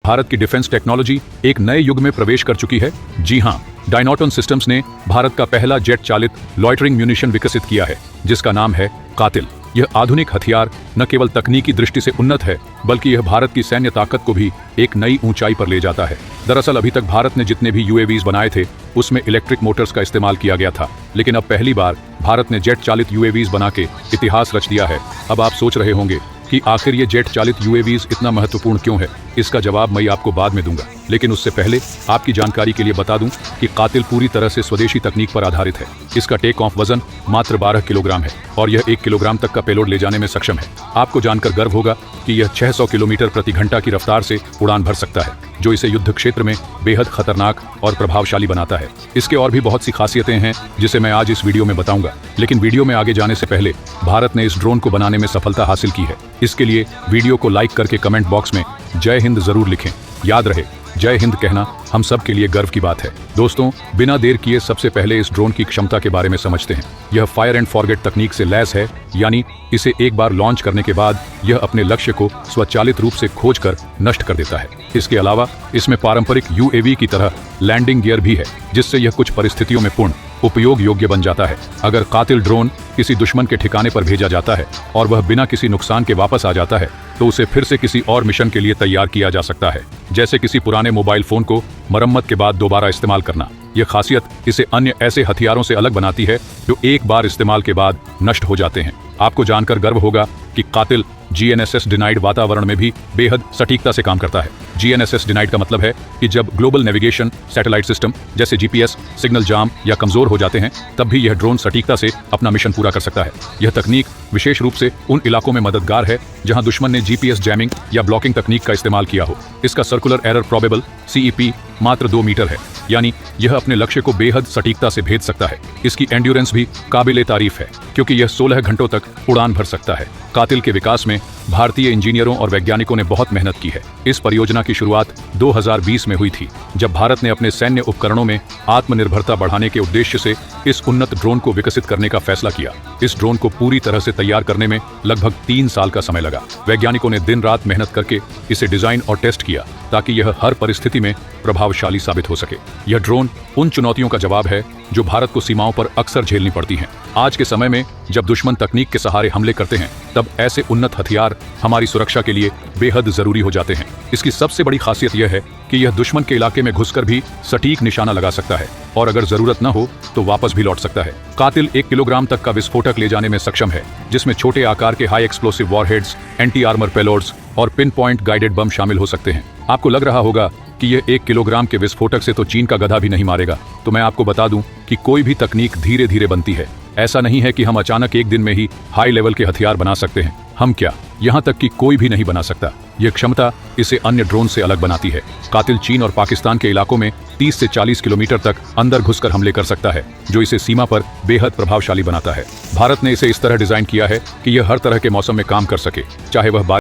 भारत की defence technology एक नए युग में प्रवेश कर चुकी है। जी हां, डायनोटन सिस्टम्स ने भारत का पहला जेट चालित लॉयटरिंग म्यूनिशन विकसित किया है, जिसका नाम है कातिल। यह आधुनिक हथियार न केवल तकनीकी दृष्टि से उन्नत है, बल्कि यह भारत की सैन्य ताकत को भी एक नई ऊंचाई पर ले जाता है। दरअसल अभी तक भारत ने जितने भी यूएवीज बनाए थे, उसमें इलेक्ट्रिक मोटर्स का इस्तेमाल किया गया था, लेकिन अब पहली बार भारत ने जेट चालित यूएवीज बना के इतिहास रच दिया है। अब आप सोच रहे होंगे कि आखिर ये जेट चालित यूएवीज इतना महत्वपूर्ण क्यों है। इसका जवाब मैं आपको बाद में दूंगा, लेकिन उससे पहले आपकी जानकारी के लिए बता दूं कि कातिल पूरी तरह से स्वदेशी तकनीक पर आधारित है। इसका टेक ऑफ वजन मात्र 12 किलोग्राम है और यह 1 किलोग्राम तक का पेलोड ले जाने में सक्षम है। आपको जानकर गर्व होगा कि यह 600 किलोमीटर प्रति घंटा की रफ्तार से उड़ान भर सकता है, जो इसे युद्ध क्षेत्र में बेहद खतरनाक और प्रभावशाली बनाता है। इसके और भी बहुत सी खासियतें हैं जिसे मैं आज इस वीडियो में बताऊंगा, लेकिन वीडियो में आगे जाने से पहले भारत ने इस ड्रोन को बनाने में सफलता हासिल की है। इसके लिए वीडियो को लाइक करके कमेंट बॉक्स में जय हिंद जरूर लिखें। याद रहे, जय हिंद कहना हम सब के लिए गर्व की बात है। दोस्तों, बिना देर किए सबसे पहले इस ड्रोन की क्षमता के बारे में समझते हैं। यह फायर एंड फॉरगेट तकनीक से लैस है, यानी इसे एक बार लॉन्च करने के बाद यह अपने लक्ष्य को स्वचालित रूप से खोजकर नष्ट कर देता है। इसके अलावा इसमें पारंपरिक यूएवी की तरह लैंडिंग गियर भी है, जिससे यह कुछ परिस्थितियों में पूर्ण उपयोग योग्य बन जाता है। अगर कातिल ड्रोन किसी दुश्मन के ठिकाने पर भेजा जाता है और वह बिना किसी नुकसान के वापस आ जाता है, तो उसे फिर से किसी और मिशन के लिए तैयार किया जा सकता है, जैसे किसी पुराने मोबाइल फोन को मरम्मत के बाद दोबारा इस्तेमाल करना। यह खासियत इसे अन्य ऐसे हथियारों से अलग बनाती है जो एक बार इस्तेमाल के बाद नष्ट हो जाते हैं। आपको जानकर गर्व होगा कि कातिल GNSS डिनाइड वातावरण में भी बेहद सटीकता से काम करता है। GNSS डिनाइड का मतलब है कि जब ग्लोबल नेविगेशन सैटेलाइट सिस्टम जैसे GPS सिग्नल जाम या कमजोर हो जाते हैं, तब भी यह ड्रोन सटीकता से अपना मिशन पूरा कर सकता है। यह तकनीक विशेष रूप से उन इलाकों में मददगार है जहां दुश्मन ने GPS जैमिंग या ब्लॉकिंग तकनीक का इस्तेमाल किया हो। इसका सर्कुलर एरर प्रोबेबल CEP मात्र 2 मीटर है, यानी यह अपने लक्ष्य को बेहद सटीकता से भेज सकता है। इसकी एंड्योरेंस भी काबिले तारीफ है, क्योंकि यह 16 घंटों तक उड़ान भर सकता है। कातिल के विकास में भारतीय इंजीनियरों और वैज्ञानिकों ने बहुत मेहनत की है। इस परियोजना की शुरुआत 2020 में हुई थी, जब भारत ने अपने सैन्य उपकरणों में आत्मनिर्भरता बढ़ाने के उद्देश्य से इस उन्नत ड्रोन को विकसित करने का फैसला किया। इस ड्रोन को पूरी तरह से तैयार करने में लगभग 3 साल का समय लगा। वैज्ञानिकों ने दिन रात मेहनत करके इसे डिजाइन और टेस्ट किया, ताकि यह हर परिस्थिति में प्रभावशाली साबित हो सके। यह ड्रोन उन चुनौतियों का जवाब है जो भारत को सीमाओं पर अक्सर झेलनी पड़ती हैं। आज के समय में जब दुश्मन तकनीक के सहारे हमले करते हैं, तब ऐसे उन्नत हथियार हमारी सुरक्षा के लिए बेहद जरूरी हो जाते हैं। इसकी सबसे बड़ी खासियत यह है कि यह दुश्मन के इलाके में घुसकर भी सटीक निशाना लगा सकता है और अगर जरूरत न हो तो वापस भी लौट सकता है। कातिल 1 किलोग्राम तक का विस्फोटक ले जाने में सक्षम है, जिसमें छोटे आकार के high explosive warheads, anti armour payloads और पिन पॉइंट गाइडेड बम शामिल हो सकते हैं। आपको लग रहा होगा कि यह 1 किलोग्राम के विस्फोटक से तो चीन का गधा भी नहीं मारेगा, तो मैं आपको बता दूं कि कोई भी तकनीक धीरे धीरे बनती है। ऐसा नहीं है कि हम अचानक एक दिन में ही हाई लेवल के हथियार बना सकते हैं। हम क्या, यहाँ तक कि कोई भी नहीं बना सकता। यह क्षमता इसे अन्य ड्रोन से अलग बनाती है। कातिल चीन और पाकिस्तान के इलाकों में 30 से 40 किलोमीटर तक अंदर घुसकर हमले कर सकता है, जो इसे सीमा पर बेहद प्रभावशाली बनाता है। भारत ने इसे इस तरह डिजाइन किया है कि यह हर तरह के मौसम में काम कर सके, चाहे वह